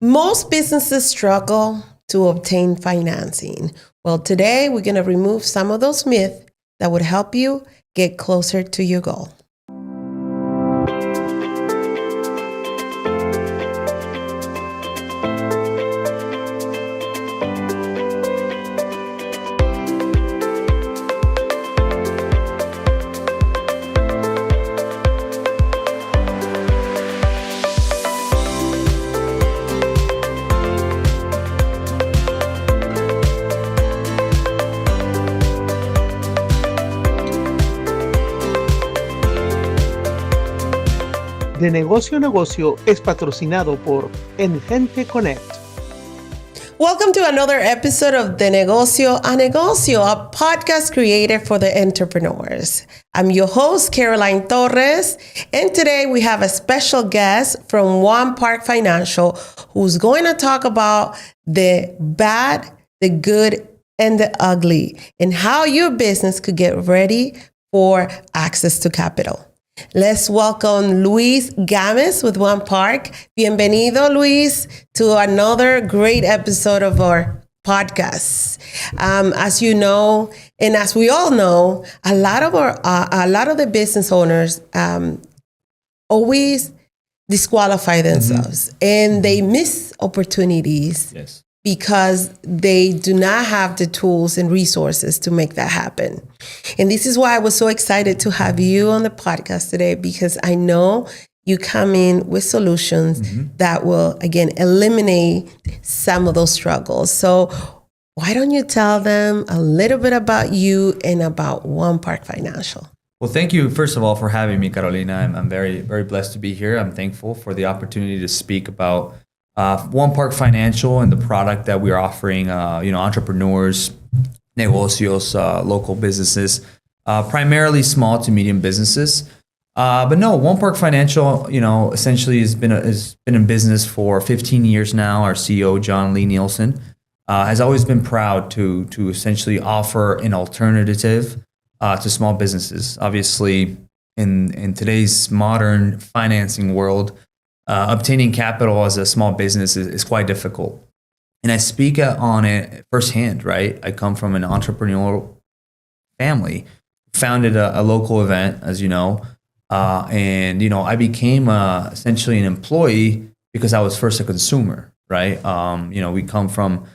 Most businesses struggle to obtain financing. Well, today we're going to remove some of those myths that would help you get closer to your goal. De Negocio a Negocio es patrocinado por Engente Connect. Welcome to another episode of De Negocio a Negocio, a podcast created for the entrepreneurs. I'm your host, Caroline Torres, and today we have a special guest from One Park Financial who's going to talk about the bad, the good, and the ugly, and how your business could get ready for access to capital. Let's welcome Luis Gamez with One Park. Bienvenido, Luis, to another great episode of our podcast. As you know, and as we all know, a lot of the business owners always disqualify themselves, and they miss opportunities. Yes. Because they do not have the tools and resources to make that happen. And this is why I was so excited to have you on the podcast today, because I know you come in with solutions that will, again, eliminate some of those struggles. So why don't you tell them a little bit about you and about One Park Financial? Well, thank you, first of all, for having me, Carolina. I'm very, very blessed to be here. I'm thankful for the opportunity to speak about One Park Financial and the product that we are offering, entrepreneurs, negocios, local businesses, primarily small to medium businesses. But no, One Park Financial, essentially has been in business for 15 years now. Our CEO, John Lee Nielsen, has always been proud to essentially offer an alternative to small businesses. Obviously, in today's modern financing world, obtaining capital as a small business is quite difficult. And I speak on it firsthand, right? I come from an entrepreneurial family, founded a local event, as you know, and I became essentially an employee because I was first a consumer, right? We come from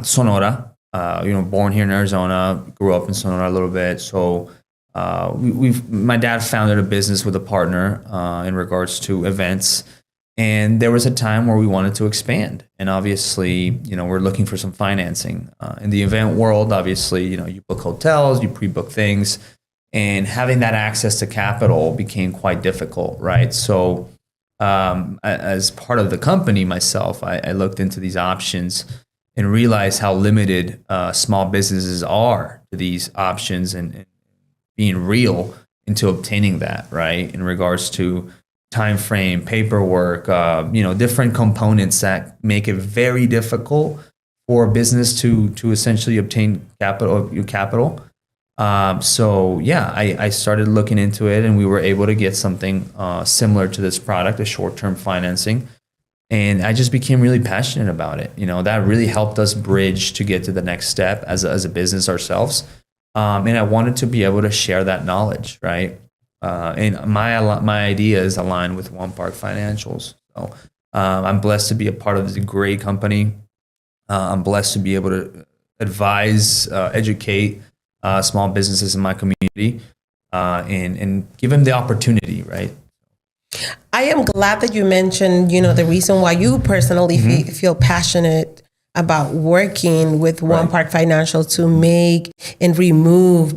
Sonora, born here in Arizona, grew up in Sonora a little bit. So my dad founded a business with a partner in regards to events, and there was a time where we wanted to expand, and obviously, we're looking for some financing in the event world. Obviously, you book hotels, you pre-book things, and having that access to capital became quite difficult, right? So, as part of the company myself, I looked into these options and realized how limited small businesses are to these options and being real into obtaining that, right? In regards to time frame, paperwork, different components that make it very difficult for a business to essentially obtain capital. I started looking into it, and we were able to get something similar to this product, a short-term financing. And I just became really passionate about it. That really helped us bridge to get to the next step as a business ourselves. And I wanted to be able to share that knowledge, right? And my ideas align with One Park Financials. So I'm blessed to be a part of this great company. I'm blessed to be able to advise, educate small businesses in my community, and give them the opportunity, right? I am glad that you mentioned, the reason why you personally feel passionate about working with One Park Financial to make and remove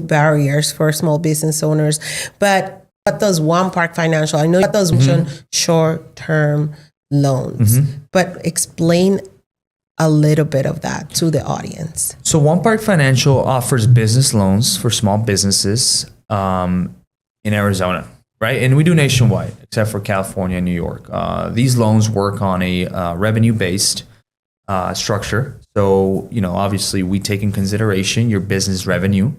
barriers for small business owners. But what does One Park Financial? I know that does mention short-term loans, but explain a little bit of that to the audience. So One Park Financial offers business loans for small businesses in Arizona. Right, and we do nationwide, except for California and New York. These loans work on a revenue-based structure. So, obviously, we take in consideration your business revenue,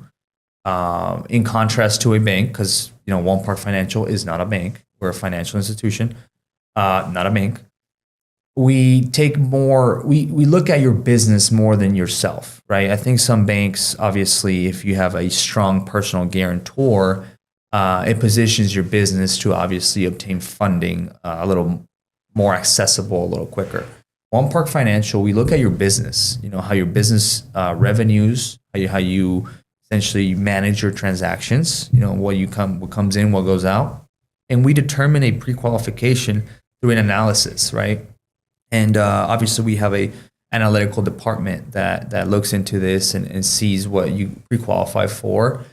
in contrast to a bank, because One Park Financial is not a bank; we're a financial institution. not a bank. We look at your business more than yourself, right? I think some banks, obviously, if you have a strong personal guarantor, it positions your business to obviously obtain funding a little more accessible, a little quicker. One Park Financial, we look at your business, how your business revenues, how you essentially manage your transactions, what comes in, what goes out. And we determine a pre-qualification through an analysis, right? And obviously we have a analytical department that looks into this and sees what you pre-qualify for.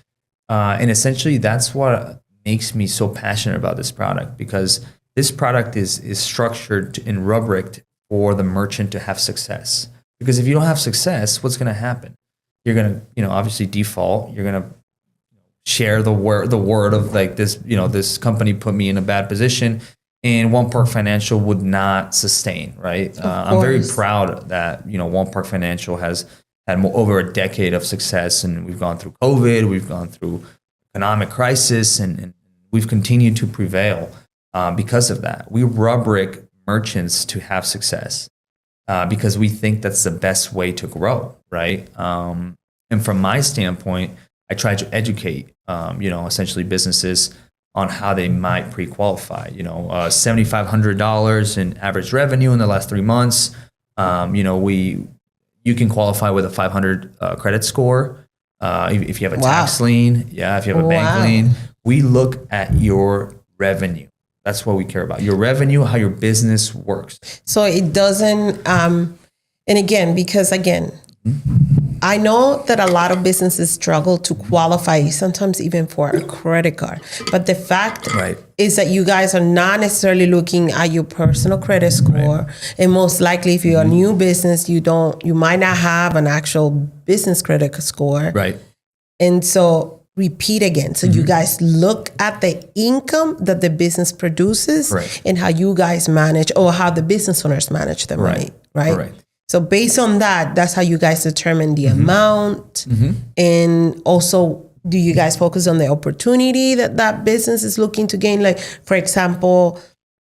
And essentially that's what makes me so passionate about this product, because this product is structured and rubriced for the merchant to have success. Because if you don't have success, what's going to happen? You're going to, obviously default. You're going to share the word of like this, this company put me in a bad position, and One Park Financial would not sustain, right? I'm very proud that, One Park Financial has had over a decade of success, and we've gone through COVID, we've gone through economic crisis, and we've continued to prevail because of that. We rubric merchants to have success because we think that's the best way to grow, right? And from my standpoint, I try to educate, essentially businesses on how they might pre-qualify. $7,500 in average revenue in the last 3 months. You can qualify with a 500 credit score if you have a tax lien. Yeah, if you have a bank lien. We look at your revenue. That's what we care about. Your revenue, how your business works. So it doesn't, and again, because I know that a lot of businesses struggle to qualify, sometimes even for a credit card. But the fact is that you guys are not necessarily looking at your personal credit score. Right. And most likely, if you're a new business, you might not have an actual business credit score. Right. And so repeat again. So you guys look at the income that the business produces and how you guys manage, or how the business owners manage the money. Right. So based on that, that's how you guys determine the amount. And also, do you guys focus on the opportunity that business is looking to gain? Like, for example,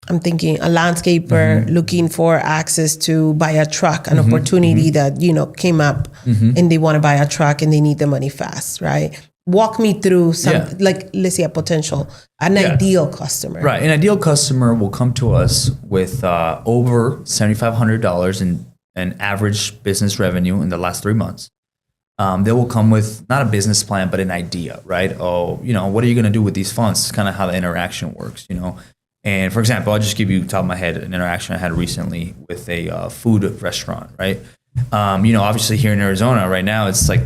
I'm thinking a landscaper looking for access to buy a truck, an opportunity that, came up and they want to buy a truck and they need the money fast, right? Walk me through something like, let's say an ideal customer. Right. An ideal customer will come to us with over $7,500 in an average business revenue in the last 3 months. They will come with not a business plan, but an idea, right? Oh, what are you going to do with these funds? It's kind of how the interaction works, And for example, I'll just give you top of my head an interaction I had recently with a food restaurant, right? Obviously here in Arizona right now, it's like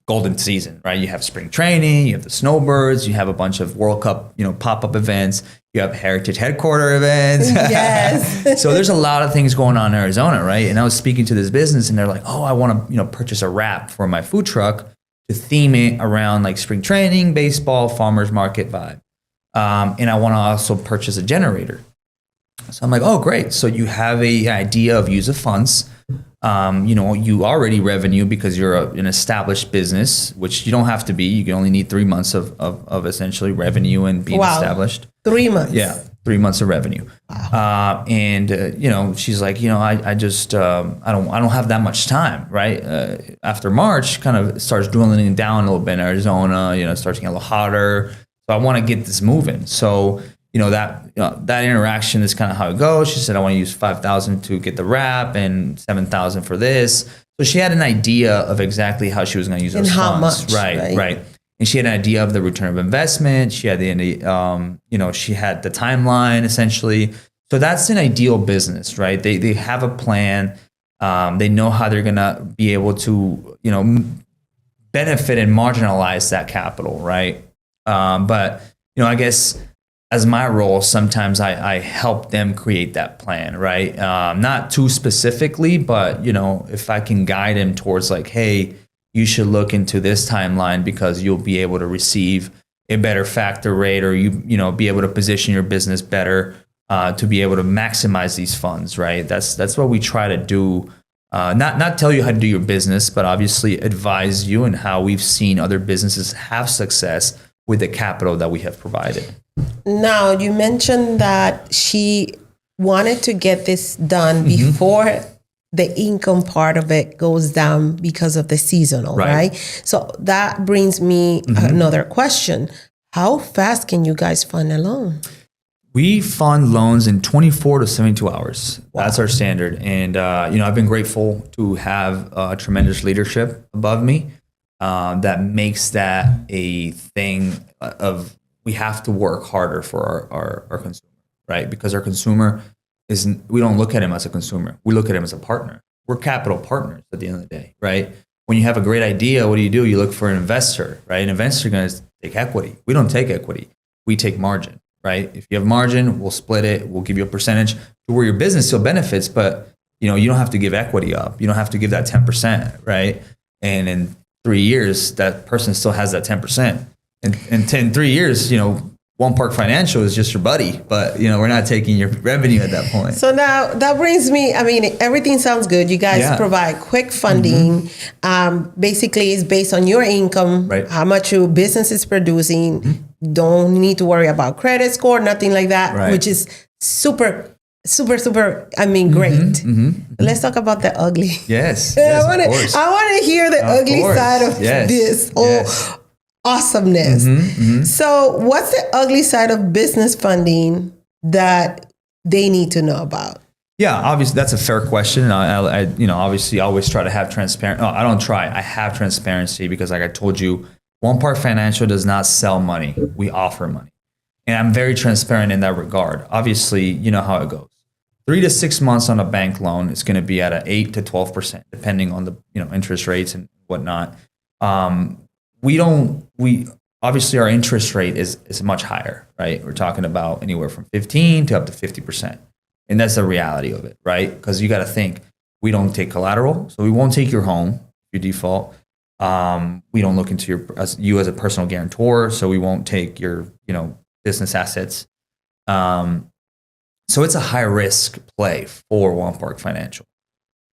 golden season, right? You have spring training, you have the snowbirds, you have a bunch of World Cup, pop-up events, you have Heritage Headquarter events. Yes. So there's a lot of things going on in Arizona, right? And I was speaking to this business and they're like, oh, I want to, purchase a wrap for my food truck to theme it around like spring training, baseball, farmers market vibe. And I want to also purchase a generator. So I'm like, oh, great. So you have an idea of use of funds. You already revenue because you're an established business, which you don't have to be. You can only need 3 months of essentially revenue and being established. 3 months. Yeah, 3 months of revenue. Wow. And she's like, I just I don't have that much time, right? After March, kind of starts dwindling down a little bit in Arizona. It starts getting a little hotter. So I want to get this moving. So that interaction is kind of how it goes. She said, I want to use $5,000 to get the wrap and $7,000 for this. So she had an idea of exactly how she was going to use those funds. And how much. Right. And she had an idea of the return of investment. She had she had the timeline essentially. So that's an ideal business, right? They have a plan. They know how they're going to be able to, benefit and marginalize that capital, right? But I guess as my role, sometimes I help them create that plan, right? Not too specifically, but if I can guide them towards like, hey, you should look into this timeline because you'll be able to receive a better factor rate, or be able to position your business better to be able to maximize these funds, right? That's what we try to do. Not tell you how to do your business, but obviously advise you on how we've seen other businesses have success with the capital that we have provided. Now, you mentioned that she wanted to get this done before the income part of it goes down because of the seasonal, right? So that brings me another question. How fast can you guys fund a loan? We fund loans in 24 to 72 hours. Wow. That's our standard. And, I've been grateful to have tremendous leadership above me that makes that a thing of we have to work harder for our consumer, right? Because our consumer we don't look at him as a consumer. We look at him as a partner. We're capital partners at the end of the day, right? When you have a great idea, what do? You look for an investor, right? An investor is going to take equity. We don't take equity. We take margin, right? If you have margin, we'll split it. We'll give you a percentage to where your business still benefits, but you don't have to give equity up. You don't have to give that 10%, right? And in 3 years, that person still has that 10%. And in 3 years, One Park Financial is just your buddy, but we're not taking your revenue at that point. So now that brings me, everything sounds good. You guys provide quick funding. Basically, it's based on your income, how much your business is producing. Don't need to worry about credit score, nothing like that, which is super, super, super, great. Let's talk about the ugly. Yes, I want to hear the ugly side of this. Awesomeness. So what's the ugly side of business funding that they need to know about? Yeah, obviously that's a fair question. I obviously always try to have transparent. No, I don't try. I have transparency because like I told you, One Park Financial does not sell money. We offer money. And I'm very transparent in that regard. Obviously, you know how it goes. 3 to 6 months on a bank loan is going to be at an 8 to 12%, depending on the interest rates and whatnot. We obviously our interest rate is much higher, right? We're talking about anywhere from 15 to up to 50%. And that's the reality of it, right? Because you got to think, we don't take collateral. So we won't take your home, your default. We don't look into you as a personal guarantor. So we won't take your, business assets. So it's a high risk play for One Park Financial.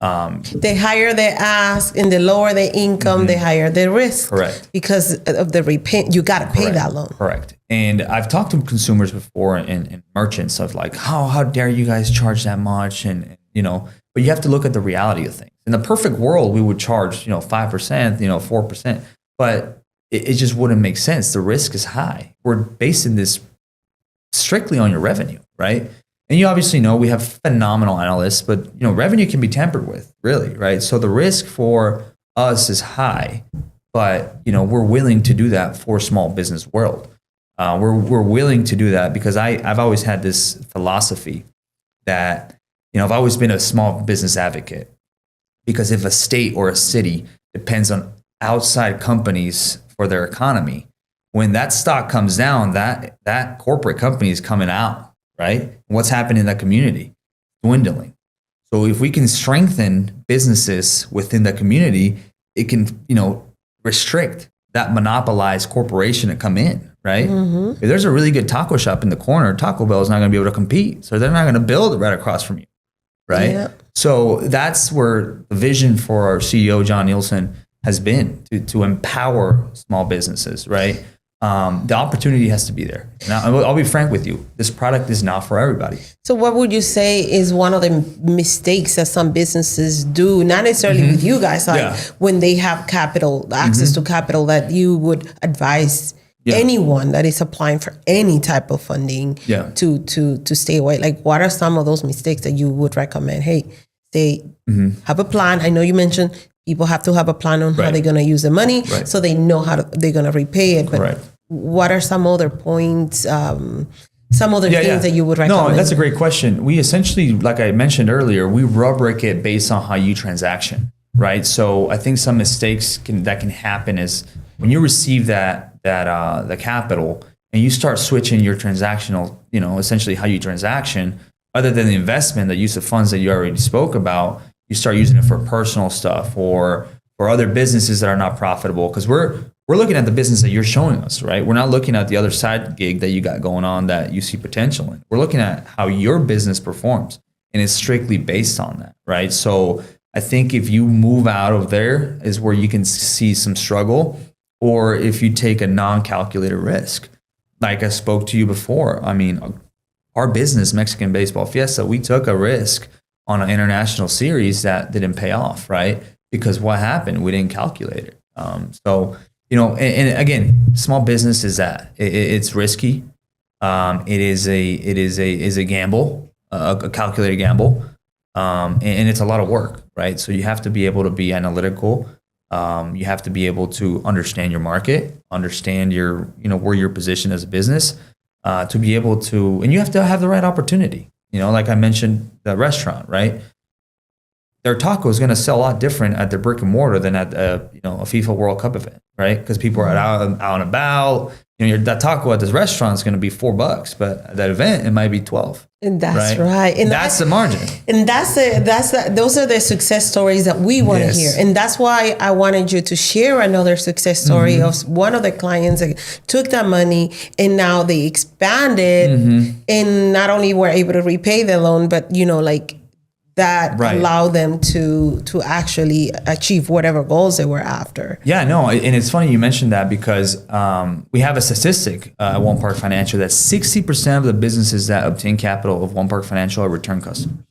The higher the ask and the lower the income, the higher the risk. Correct. Because of the repayment, you got to pay that loan. Correct. And I've talked to consumers before and merchants of like, how dare you guys charge that much? And but you have to look at the reality of things. In the perfect world, we would charge, 5%, 4%, but it just wouldn't make sense. The risk is high. We're basing this strictly on your revenue, right? And you obviously know we have phenomenal analysts, but revenue can be tampered with, really, right? So the risk for us is high, but we're willing to do that for small business world. We're willing to do that because I've always had this philosophy that I've always been a small business advocate, because if a state or a city depends on outside companies for their economy, when that stock comes down, that corporate company is coming out. Right? What's happening in that community? Dwindling. So if we can strengthen businesses within the community, it can, restrict that monopolized corporation to come in, right? If there's a really good taco shop in the corner, Taco Bell is not going to be able to compete. So they're not going to build it right across from you, right? Yeah. So that's where the vision for our CEO, John Nielsen, has been to empower small businesses, right? The opportunity has to be there. Now, I'll be frank with you. This product is not for everybody. So what would you say is one of the mistakes that some businesses do, not necessarily with you guys, when they have capital, access to capital, that you would advise anyone that is applying for any type of funding to stay away? Like, what are some of those mistakes that you would recommend? Hey, have a plan. I know you mentioned people have to have a plan on how they're going to use the money, so they know they're going to repay it. But what are some other points, some other things that you would recommend? No, that's a great question. We essentially, like I mentioned earlier, we rubric it based on how you transaction, right? So I think some mistakes that can happen is when you receive the capital and you start switching your transactional, essentially how you transaction, other than the investment, the use of funds that you already spoke about, you start using it for personal stuff or for other businesses that are not profitable. Because we're looking at the business that you're showing us, right? We're not looking at the other side gig that you got going on that you see potential in. We're looking at how your business performs, and it's strictly based on that, right? So I think if you move out of there is where you can see some struggle, or if you take a non-calculated risk. Like I spoke to you before, part our business, Mexican Baseball Fiesta, we took a risk on an international series that didn't pay off, right? Because what happened? We didn't calculate it. So, and again, small business is that it's risky. It is a gamble, a calculated gamble, and it's a lot of work, right? So you have to be able to be analytical. You have to be able to understand your market, understand your, where you're positioned as a business, to be able to, and you have to have the right opportunity. Like I mentioned, the restaurant, right? Their taco is going to sell a lot different at their brick and mortar than at a FIFA World Cup event, right? Because people are out and about. That taco at this restaurant is going to be $4, but at that event it might be 12. And that's right. And that's the margin. And those are the success stories that we want to hear. And that's why I wanted you to share another success story of one of the clients that took that money and now they expanded and not only were able to repay the loan, but that allowed them to actually achieve whatever goals they were after. Yeah, no, and it's funny you mentioned that because we have a statistic at One Park Financial that 60% of the businesses that obtain capital of One Park Financial are return customers.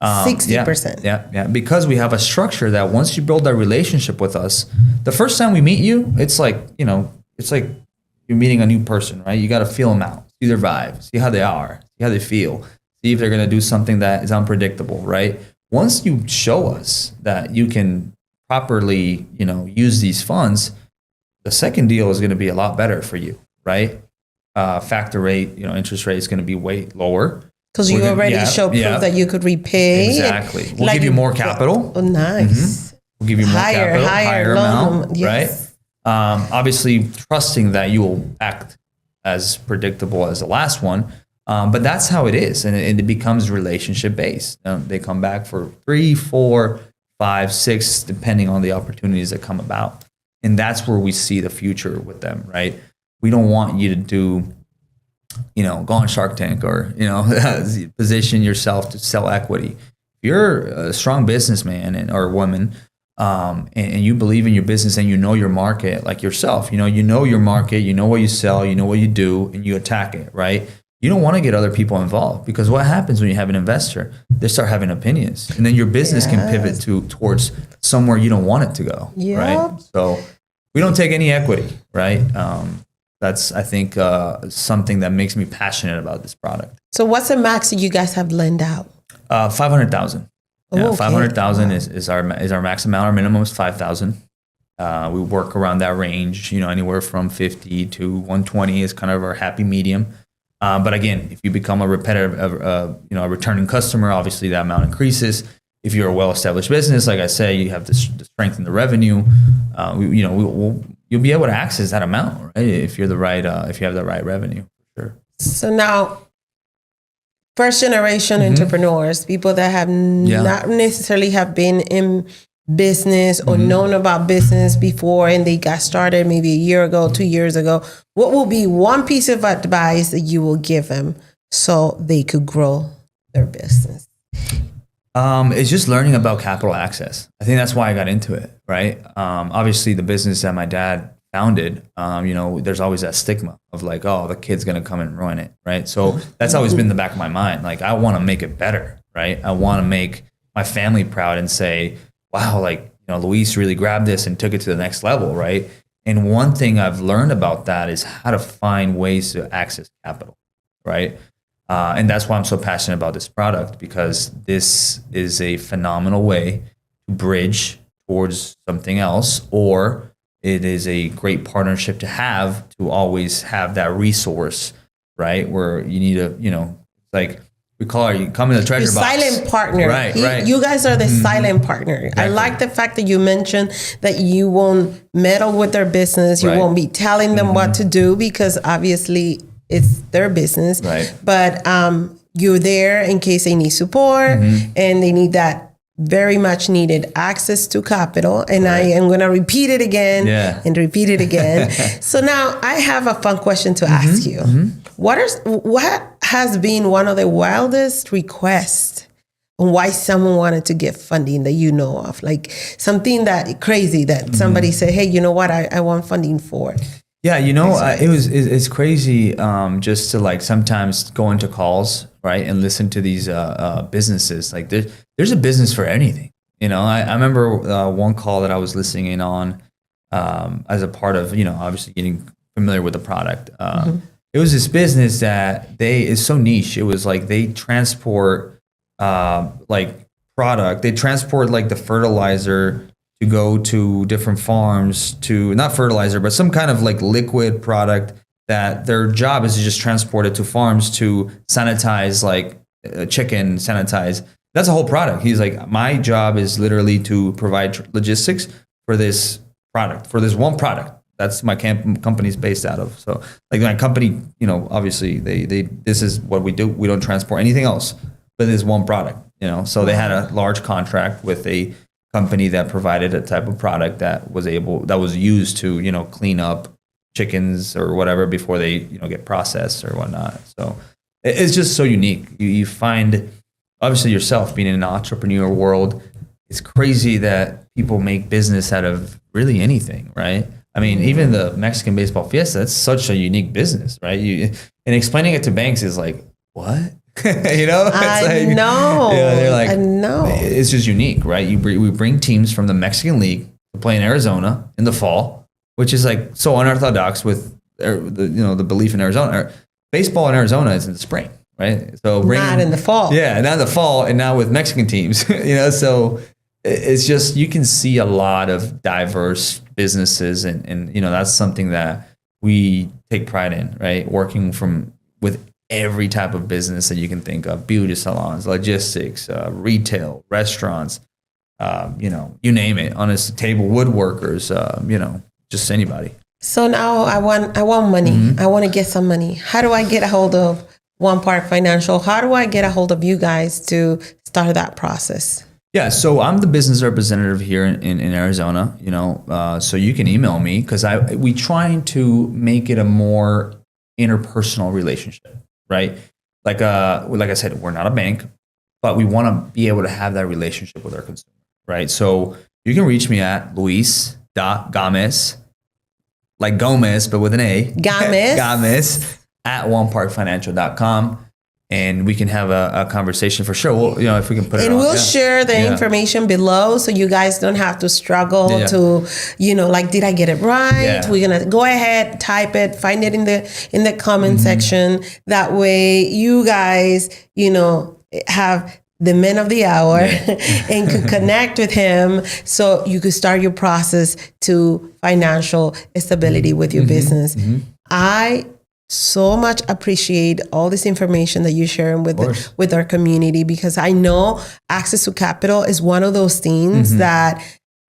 60%. Yeah. Because we have a structure that once you build that relationship with us, the first time we meet you, it's like you're meeting a new person, right? You got to feel them out, see their vibe, see how they are, see how they feel. See if they're going to do something that is unpredictable, right? Once you show us that you can properly, use these funds, the second deal is going to be a lot better for you, right? Factor rate, interest rate is going to be way lower. Because you already showed proof that you could repay. Exactly. We'll give you more capital. Oh, nice. We'll give you more capital, higher amount, yes. right? Obviously, trusting that you will act as predictable as the last one. But that's how it is. And it becomes relationship based. They come back for 3, 4, 5, 6, depending on the opportunities that come about. And that's where we see the future with them, right? We don't want you to do, go on Shark Tank or, position yourself to sell equity. If you're a strong businessman or woman, and you believe in your business and you know your market like yourself, you know your market, you know what you sell, you know what you do, and you attack it, right? You don't want to get other people involved because what happens when you have an investor? They start having opinions, and then your business can pivot towards somewhere you don't want it to go, right? So we don't take any equity, right? That's, I think, something that makes me passionate about this product. So what's the max that you guys have lent out? 500,000. Yeah, okay. 500,000 is our max amount. Our minimum is 5,000. We work around that range, anywhere from 50 to 120 is kind of our happy medium. But again, if you become a repetitive, a returning customer, obviously that amount increases. If you're a well-established business, like I say, you have to strengthen the revenue. You'll be able to access that amount, right? If you're if you have the right revenue, for sure. So now, first generation entrepreneurs, people that have not necessarily have been in business or known about business before, and they got started maybe a year ago, 2 years ago, what will be one piece of advice that you will give them so they could grow their business? It's just learning about capital access. I think that's why I got into it, right? Obviously, the business that my dad founded, there's always that stigma of like, oh, the kid's going to come and ruin it, right? So that's always been in the back of my mind. Like, I want to make it better, right? I want to make my family proud and say, wow, Luis really grabbed this and took it to the next level, right? And one thing I've learned about that is how to find ways to access capital, right? And that's why I'm so passionate about this product, because this is a phenomenal way to bridge towards something else, or it is a great partnership to have to always have that resource, right? Where you need we call it, you come in the treasure box. Silent partner. Right. You guys are the silent partner. Exactly. I like the fact that you mentioned that you won't meddle with their business. You won't be telling them what to do, because obviously it's their business. Right. But you're there in case they need support and they need that very much needed access to capital. And I am going to repeat it again and repeat it again. So now I have a fun question to ask you. What has been one of the wildest requests and why someone wanted to get funding that you know of? Like something that crazy that somebody said, hey, you know what? I want funding for. Yeah, it's crazy just to like sometimes go into calls, right, and listen to these businesses. Like there's a business for anything. I remember one call that I was listening in on as a part of obviously getting familiar with the product. It was this business that is so niche. It was like they transport like product. They transport like the fertilizer to go to different farms to not fertilizer, but some kind of like liquid product that their job is to just transport it to farms to sanitize like chicken, sanitize. That's a whole product. He's like, my job is literally to provide logistics for this product, for this one product. That's my company's based out of. So like my company, obviously they this is what we do. We don't transport anything else, but this one product, So they had a large contract with a company that provided a type of product that was used to clean up chickens or whatever before they get processed or whatnot. So it's just so unique. You find obviously yourself being in an entrepreneur world, it's crazy that people make business out of really anything, right? I mean, even the Mexican baseball fiesta, it's such a unique business, right? And explaining it to banks is like, what? I know. They're like, I know. It's just unique, right? We bring teams from the Mexican League to play in Arizona in the fall, which is like so unorthodox with the belief in Arizona. Baseball in Arizona is in the spring, right? So not in the fall. Yeah, not in the fall, and now with Mexican teams, So it's just you can see a lot of diverse businesses, and that's something that we take pride in, right? Working with every type of business that you can think of: beauty salons, logistics, retail, restaurants, you name it. On a table, woodworkers, just anybody. So now I want money. Mm-hmm. I want to get some money. How do I get a hold of One Park Financial? How do I get a hold of you guys to start that process? Yeah, so I'm the business representative here in Arizona. So you can email me because we trying to make it a more interpersonal relationship. Right? Like I said, we're not a bank, but we want to be able to have that relationship with our consumer, right? So you can reach me at Luis.Gamez, like Gomez, but with an A. Gamez. Gamez at oneparkfinancial.com. And we can have a conversation for sure. Well, if we can put it on. And we'll share the information below so you guys don't have to struggle to, like, did I get it right? Yeah. We're going to go ahead, type it, find it in the comment section. That way you guys, have the men of the hour and could connect with him so you could start your process to financial stability with your business. I so much appreciate all this information that you're sharing with our community, because I know access to capital is one of those things that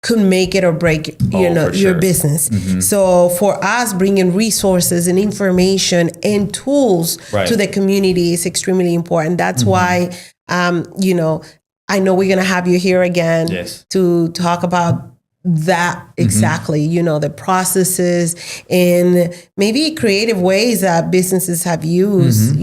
could make it or break your business. So for us, bringing resources and information and tools to the community is extremely important. That's why I know we're going to have you here again to talk about that exactly, the processes and maybe creative ways that businesses have used,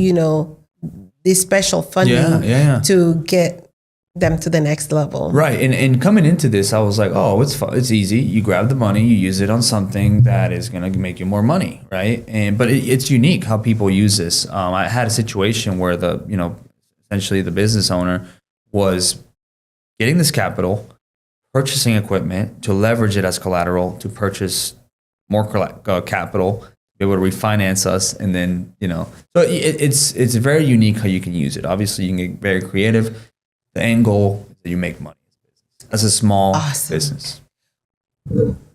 this special funding to get them to the next level. Right. And coming into this, I was like, oh, it's easy. You grab the money, you use it on something that is going to make you more money. Right. But it's unique how people use this. I had a situation where essentially the business owner was getting this capital, purchasing equipment to leverage it as collateral to purchase more capital, be able to refinance us, and then so it's very unique how you can use it. Obviously, you can get very creative. The end goal is that you make money as a small business.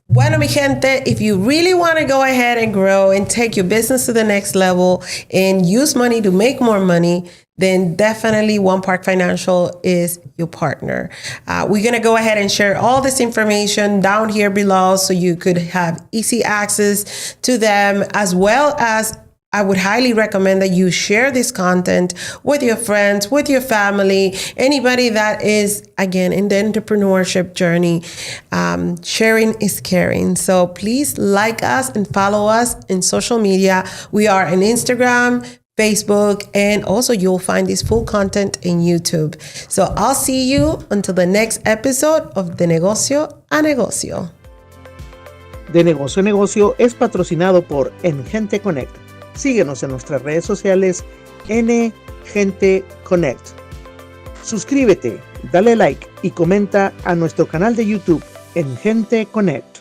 Bueno, mi gente, if you really want to go ahead and grow and take your business to the next level and use money to make more money, then definitely One Park Financial is your partner. We're going to go ahead and share all this information down here below so you could have easy access to them, as well as I would highly recommend that you share this content with your friends, with your family, anybody that is, again, in the entrepreneurship journey. Sharing is caring. So please like us and follow us in social media. We are on Instagram, Facebook, and also you'll find this full content in YouTube. So I'll see you until the next episode of De Negocio a Negocio. De Negocio a Negocio es patrocinado por Gente Connect. Síguenos en nuestras redes sociales Gente Connect. Suscríbete, dale like y comenta a nuestro canal de YouTube Gente Connect.